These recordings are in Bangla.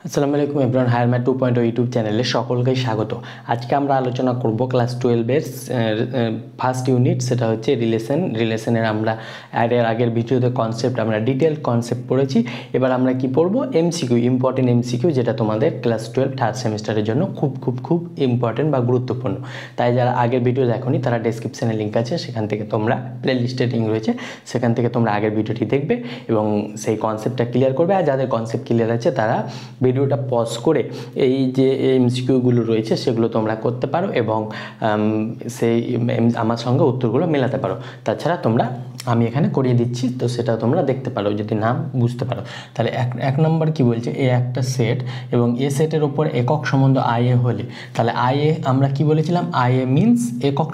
আসসালামু আলাইকুম এভরিওয়ান, হায়ার ম্যাথ 2.0 ইউটিউব চ্যানেলে সকলকে স্বাগত। আজকে আমরা আলোচনা করব ক্লাস 12 এর ফার্স্ট ইউনিট, সেটা হচ্ছে রিলেশনের আমরা এর আগের ভিডিওতে কনসেপ্ট আমরা ডিটেল কনসেপ্ট পড়েছি। এবার আমরা কি পড়ব? এমসিকিউ, ইম্পর্টেন্ট এমসিকিউ, যেটা তোমাদের ক্লাস 12 থার্ড সেমিস্টারের জন্য খুব ইম্পর্টেন্ট বা গুরুত্বপূর্ণ। তাই যারা আগের ভিডিও দেখোনি তারা ডেসক্রিপশানে লিঙ্ক আছে, সেখান থেকে তোমরা প্লে লিস্টে লিঙ্ক রয়েছে, সেখান থেকে তোমরা আগের ভিডিওটি দেখবে এবং সেই কনসেপ্টটা ক্লিয়ার করবে। আর যাদের কনসেপ্ট ক্লিয়ার আছে তারা ভিডিওটা পজ করে এই যে এমসিকিউগুলো রয়েছে সেগুলো তোমরা করতে পারো এবং সেই আমার সঙ্গে উত্তরগুলো মেলাতে পারো। তাছাড়া তোমরা আমি এখানে করিয়ে দিচ্ছি, তো সেটা তোমরা দেখতে পারো যদি না বুঝতে পারো। তাহলে এক নম্বর কি বলছে, এ একটা সেট এবং এ সেটের ওপর একক সম্বন্ধ আই এ হলে, তাহলে আই এ আমরা কি বলেছিলাম? আই এ মিনস একক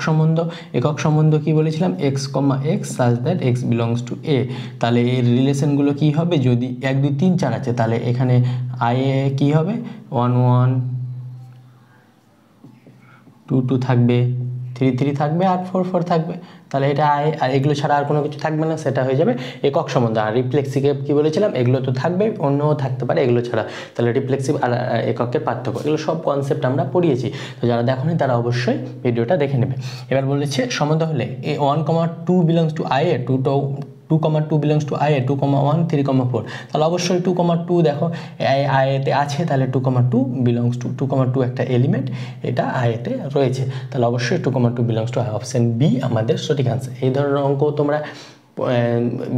সম্বন্ধ কি বলেছিলাম? X comma X such that X belongs to A. তাহলে এর রিলেশনগুলো কি হবে? যদি 1 2 3 4 আছে তাহলে এখানে আই এ কী হবে? 1 1 2 2 থাকবে, 3 3 থাকবে আর 4 4 থাকবে। তাহলে এটা আর এগুলো ছাড়া আর কোনো কিছু থাকবে না, সেটা হয়ে যাবে একক সম্বন্ধ। আর রিফ্লেক্সিভ কী বলেছিলাম? এগুলো তো থাকবে, অন্যও থাকতে পারে এগুলো ছাড়া। তাহলে রিফ্লেক্সিভ আর এককের পার্থক্য, এগুলো সব কনসেপ্ট আমরা পড়িয়েছি। তো যারা দেখোনি তারা অবশ্যই ভিডিওটা দেখে নেবে। এবার বলেছে সম্বন্ধ হলে এ 1 2 belongs to I A, 2 2 belongs to I A, 2 1 3 4। তাহলে অবশ্যই 2 2 দেখো আই এতে আছে, তাহলে 2 2 বিলংস টু 2 2 একটা এলিমেন্ট, এটা আই এতে রয়েছে, তাহলে অবশ্যই 2 2 belongs to I. Option B আমাদের সঠিক আনসার। এই ধরনের অঙ্ক তোমরা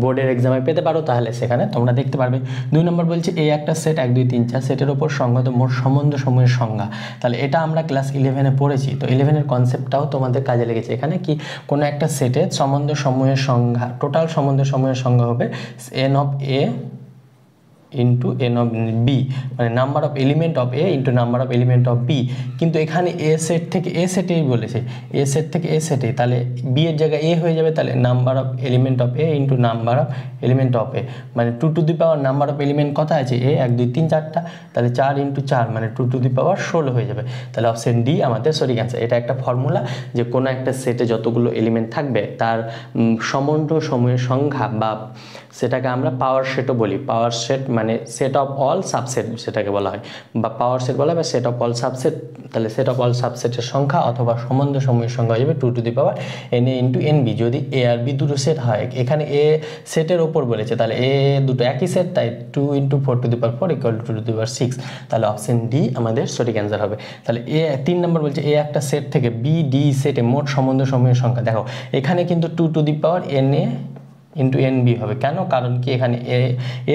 বোর্ডের এক্সামে পেতে পারো, তাহলে সেখানে তোমরা দেখতে পারবে। 2 নম্বর বলছে এই একটা সেট 1 2 3 4 সেটের ওপর সংগত মোট সম্বন্ধ সমূহের সংজ্ঞা। তাহলে এটা আমরা ক্লাস 11-এ পড়েছি, তো 11-এর কনসেপ্টটাও তোমাদের কাজে লেগেছে। এখানে কি কোনো একটা সেটের সম্বন্ধ সমূহের সংজ্ঞা, টোটাল সম্বন্ধ সমূহের সংজ্ঞা হবে n of A into n of B, মানে number of element of A into number of element of B. কিন্তু এখানে এ সেট থেকে এ সেটেই বলেছে, এ সেট থেকে এ সেটে, তাহলে বি এর জায়গায় এ হয়ে যাবে, তাহলে number of element of A into number of element of A, মানে 2 to the power number of element কত আছে? এ 1 2 3 4টা, তাহলে 4 ইন্টু 4 মানে 2 টু দি পাওয়ার 16 হয়ে যাবে। তাহলে অপশন ডি আমাদের সঠিক অ্যান্সার। এটা একটা ফর্মুলা যে কোনো একটা সেটে যতগুলো এলিমেন্ট থাকবে তার সম্বন্ধ সমূহের সংখ্যা, বা সেটাকে আমরা পাওয়ার সেটও বলি। পাওয়ার সেট মানে সেট অফ অল সাবসেট সেটাকে বলা হয়, বা পাওয়ার সেট বলা হয়, বা সেট অফ অল সাবসেট। তাহলে সেট অফ অল সাবসেটের সংখ্যা অথবা সম্বন্ধ সমূহের সংখ্যা হয়ে যাবে 2 to the power n A into n B. যদি এ আর বি দুটো সেট হয়, এখানে এ সেটের ওপর বলেছে, তাহলে এ দুটো একই সেট, তাই 2 into 4 to the power 4 equal to 2 to the power 6। তাহলে অপশন ডি আমাদের সঠিক অ্যান্সার হবে। তাহলে 3 নম্বর বলছে এ একটা সেট থেকে বি ডি সেটে মোট সম্বন্ধ সমূহের সংখ্যা। দেখো এখানে কিন্তু 2 to the power n A into n B হবে। কেন? কারণ কি এখানে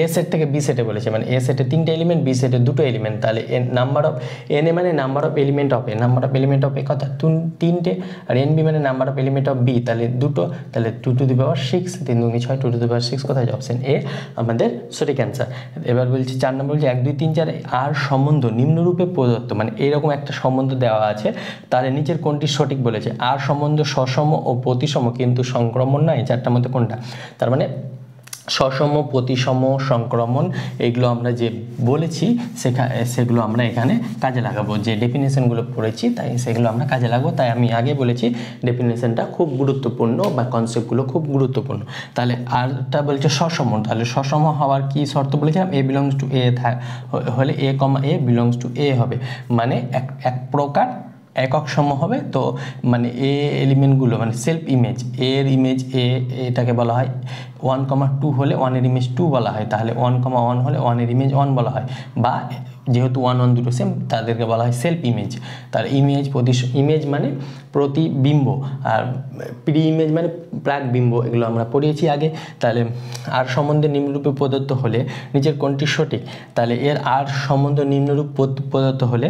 এ সেট থেকে বি সেটে বলেছে, মানে এ সেটে 3টে এলিমেন্ট, বি সেটে 2টো এলিমেন্ট। তাহলে নাম্বার অফ এন এ মানে number of element of A, number of element of A কত? 3টে। আর এন বি মানে number of element of B, তাহলে 2টো, তাহলে 2 to the power 6, 3 2 6, 2 to the power 6 কোথায়? অপশন এ আমাদের সঠিক অ্যান্সার। এবার বলছি 4 নম্বর বলছে 1 2 3 4 আর সম্বন্ধ নিম্নরূপে প্রদত্ত, মানে এইরকম একটা সম্বন্ধ দেওয়া আছে, তাহলে নিচের কোনটি সঠিক বলেছে? আর সম্বন্ধ সসম ও প্রতিসম কিন্তু সংক্রমণ নয়, 4টার মধ্যে কোনটা? তার মানে সসম, প্রতিসম, সংক্রমণ, এগুলো আমরা যে বলেছি সেগুলো আমরা এখানে কাজে লাগাবো। যে ডেফিনেশনগুলো পড়েছি তাই সেগুলো আমরা কাজে লাগাবো। তাই আমি আগে বলেছি ডেফিনেশনটা খুব গুরুত্বপূর্ণ বা কনসেপ্টগুলো খুব গুরুত্বপূর্ণ। তাহলে আরটা বলছে সসম, তাহলে সসম হওয়ার কি শর্ত বলেছিলাম? এ বিলংস টু এ হলে এ কমা এ বিলংস টু এ হবে, মানে এক প্রকার একক সম হবে। তো মানে এ এলিমেন্টগুলো মানে সেলফ ইমেজ, এর ইমেজ এটাকে বলা হয় 1 2 হলে 1 এর ইমেজ 2 বলা হয়, তাহলে 1 1 হলে 1 এর ইমেজ 1 বলা হয়, বা যেহেতু 1 1 দুটো সেম তাদেরকে বলা হয় সেলফ ইমেজ। তার ইমেজ মানে প্রতিবিম্ব, আর প্রি ইমেজ মানে প্রাক বিম্ব, এগুলো আমরা পড়িয়েছি আগে। তাহলে আর সম্বন্ধে নিম্নরূপে প্রদত্ত হলে নিচের কোনটি সঠিক? তাহলে এর আর সম্বন্ধ নিম্নরূপ প্রদত্ত হলে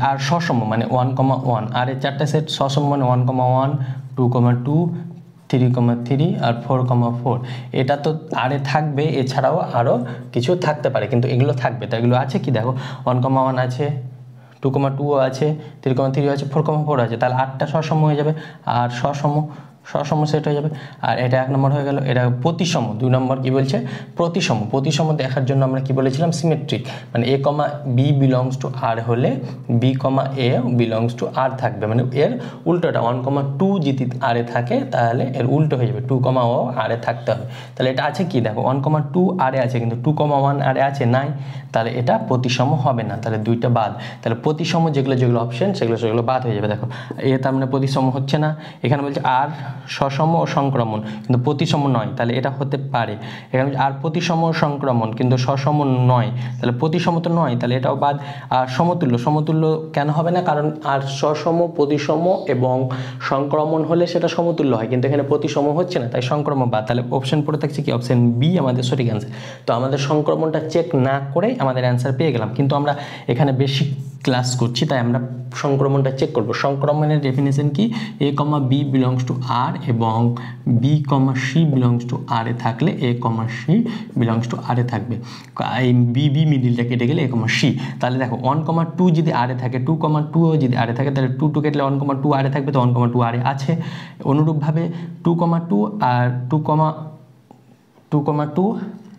আর সসম মানে 1 1, আর এর 4টা সেট সসম মানে 1 1 2 2 3 3 আর 4 4। এটা তো আরে থাকবে, এছাড়াও আরও কিছু থাকতে পারে, কিন্তু এগুলো থাকবে। তো এগুলো আছে কি? দেখো 1 1 আছে, 2 2 আছে, 3 3 আছে, 4 4 আছে, তাহলে 8টা সসম হয়ে যাবে। আর সসম সসম সেট হয়ে যাবে। আর এটা 1 নম্বর হয়ে গেল। এটা প্রতিসম। 2 নম্বর কি বলছে, প্রতিসম। প্রতিসম দেখার জন্য আমরা কি বলেছিলাম, সিমেট্রিক, মানে a, b belongs to r হলে b, a belongs to r থাকবে, মানে এর উল্টোটা 1, 2 যদি r এ থাকে তাহলে এর উল্টো হয়ে যাবে, 2, ও r এ থাকতে হবে। তাহলে এটা আছে কি, দেখো 1, 2 r এ আছে, কিন্তু 2, 1 r এ আছে নাই, তাহলে এটা প্রতিসম হবে না, তাহলে দুইটা বাদ। তাহলে প্রতিসম যেগুলো অপশন সেগুলো বাদ হয়ে যাবে। দেখো এ তার মানে প্রতিসম হচ্ছে না। এখানে বলছে আর সসম ও সংক্রমণ, কিন্তু প্রতিসম নয়, তাহলে এটা হতে পারে। এখানে আর প্রতিসম ও সংক্রমণ কিন্তু সসম নয়, তাহলে প্রতিসম তো নয়, তাহলে এটাও বাদ। আর সমতুল্য কেন হবে না, কারণ আর সসম, প্রতিসম এবং সংক্রমণ হলে সেটা সমতুল্য হয়, কিন্তু এখানে প্রতিসম হচ্ছে না, তাই সংক্রমণ বাদ। তাহলে অপশন পড়ে থাকছে কি, অপশন বি আমাদের সঠিক অ্যান্সার। তো আমাদের সংক্রমণটা চেক না করে আমাদের অ্যান্সার পেয়ে গেলাম, কিন্তু আমরা এখানে বেশি ক্লাস করছি তাই আমরা সংক্রমণটা চেক করব। সংক্রমণের ডেফিনেশন কি, a, b belongs to r এবং b, c belongs to r এ থাকলে a, c belongs to r এ থাকবে। এই b মিডিলটা কেটে গেলে a, c। তাহলে দেখো 1, 2 যদি r এ থাকে, 2, 2 যদি r এ থাকে, তাহলে 2, 2 কেটলে 1, 2 r এ থাকবে, তো 1, 2 r এ আছে। অনুরূপভাবে 2, 2 আর 2, 2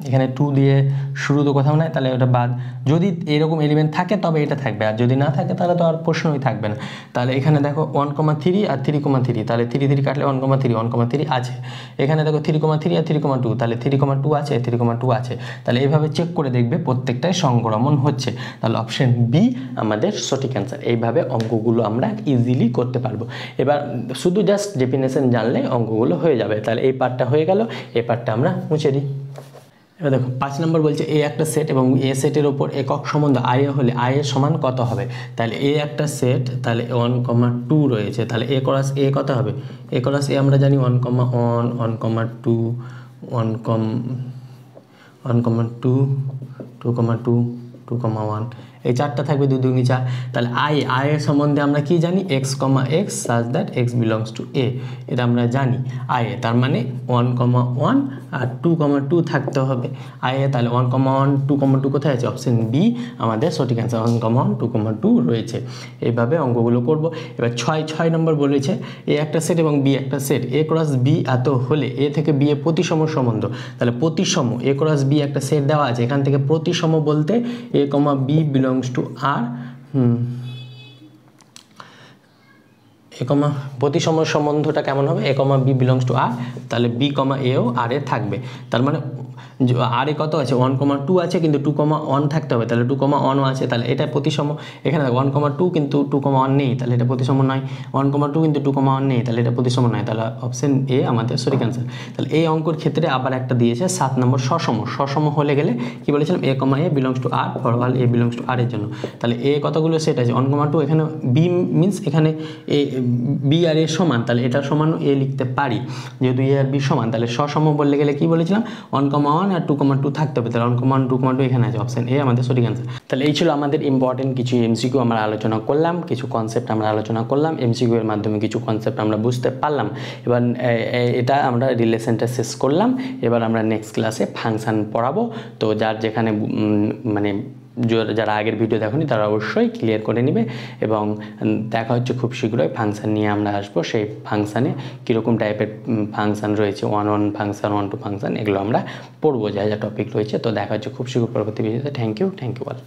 এখানে 2 দিয়ে শুরু তো কোথাও নাই, তাহলে ওটা বাদ। যদি এরকম এলিমেন্ট থাকে তবে এটা থাকবে, আর যদি না থাকে তাহলে তো আর প্রশ্নই থাকবে না। তাহলে এখানে দেখো 1, 3 আর 3, 3, তাহলে 3, 3 কাটলে 1, 3 আছে। এখানে দেখো 3, 3 আর 3, 2, তাহলে 3, 2 আছে, 3, 2 আছে। তাহলে এইভাবে চেক করে দেখবে প্রত্যেকটাই সংক্রমণ হচ্ছে, তাহলে অপশন বি আমাদের সঠিক অ্যান্সার। এইভাবে অঙ্কগুলো আমরা ইজিলি করতে পারবো। এবার শুধু জাস্ট ডেফিনেশন জানলে অঙ্কগুলো হয়ে যাবে। তাহলে এই পার্টটা হয়ে গেল, এই পার্টটা আমরা মুছে দিই। এবার দেখো 5 নম্বর বলছে এ একটা সেট এবং এ সেটের ওপর একক সম্বন্ধ আই হলে আই এর সমান কত হবে। তাহলে এ একটা সেট, তাহলে 1, 2 রয়েছে, তাহলে এ ক্রস এ কত হবে, এ ক্রস এ আমরা জানি 1, 1, 1, 2, 1, 2, 2, 1, এই চারটা থাকবে, 2, 2, 4। তাহলে আই এর সম্বন্ধে আমরা কি জানি, X, such that X belongs to A, এটা আমরা জানি আই এ, তার মানে 1, 1 আর 2, 2 থাকতে হবে আই এ। তাহলে 1, 1, 2, 2 কোথায় আছে, অপশন বি আমাদের সঠিক অ্যান্সার, 1, 1, 2, 2 রয়েছে। এইভাবে অঙ্কগুলো করব। এবার 6 নম্বর বলেছে এ একটা সেট এবং বি একটা সেট, এ ক্রস বি এত হলে এ থেকে বি এ প্রতিসম সম্বন্ধ। তাহলে প্রতিসম, এ ক্রস বি একটা সেট দেওয়া আছে, এখান থেকে প্রতিসম বলতে এ, বি বিলংস টু আর, প্রতিসম সম্বন্ধটা কেমন হবে, এ, বি বিলংস টু আর, তাহলে বি, এও আর এ থাকবে। তার মানে আর এ কত আছে, 1, 2 আছে, কিন্তু 2, 1 থাকতে হবে, তাহলে 2, 1ও আছে, তাহলে এটা প্রতিসম। এখানে 1, 2 কিন্তু 2, 1 নেই, তাহলে এটা প্রতিসম নয়। 1, 2 কিন্তু 2, 1 নেই, তাহলে এটা প্রতিসম নয়, তাহলে অপশন এ আমাদের সঠিক অ্যান্সার। তাহলে এই অঙ্কর ক্ষেত্রে আবার একটা দিয়েছে 7 নম্বর সসম হলে গেলে কি বলেছিলাম, A, A belongs to R for all A belongs to R এর জন্য। তাহলে এ কতগুলো সেট আছে, 1, 2, এখানে বি মিনস এখানে এ, বি আর এ সমান, তাহলে এটা সমান এ লিখতে পারি, যেহেতু এ আর বি সমান। তাহলে সসম বললে গেলে কি বলেছিলাম, 1, 1 আর 2, 2 থাকতে হবে, তাহলে 1, 1, 2, 2 এখানে আছে, অপশন এ আমাদের সঠিক অ্যান্সার। তাহলে এই ছিল আমাদের ইম্পর্টেন্ট কিছু এমসিকিউ আমরা আলোচনা করলাম, কিছু কনসেপ্ট আমরা আলোচনা করলাম, এমসিকিউ এর মাধ্যমে কিছু কনসেপ্ট আমরা বুঝতে পারলাম। এবার এটা আমরা রিলেশনটা শেষ করলাম। এবার আমরা নেক্সট ক্লাসে ফাংশন পড়াবো। তো যার যেখানে মানে যারা আগের ভিডিও দেখোনি তারা অবশ্যই ক্লিয়ার করে নেবে, এবং দেখা হচ্ছে খুব শীঘ্রই ফাংশন নিয়ে আমরা আসবো। সেই ফাংশানে কীরকম টাইপের ফাংশন রয়েছে, 1, 1 ফাংশন, 1, 2 ফাংশন, এগুলো আমরা পড়বো, যা যা টপিক রয়েছে। তো দেখা হচ্ছে খুব শীঘ্র পরবর্তী ভিডিওতে। Thank you all.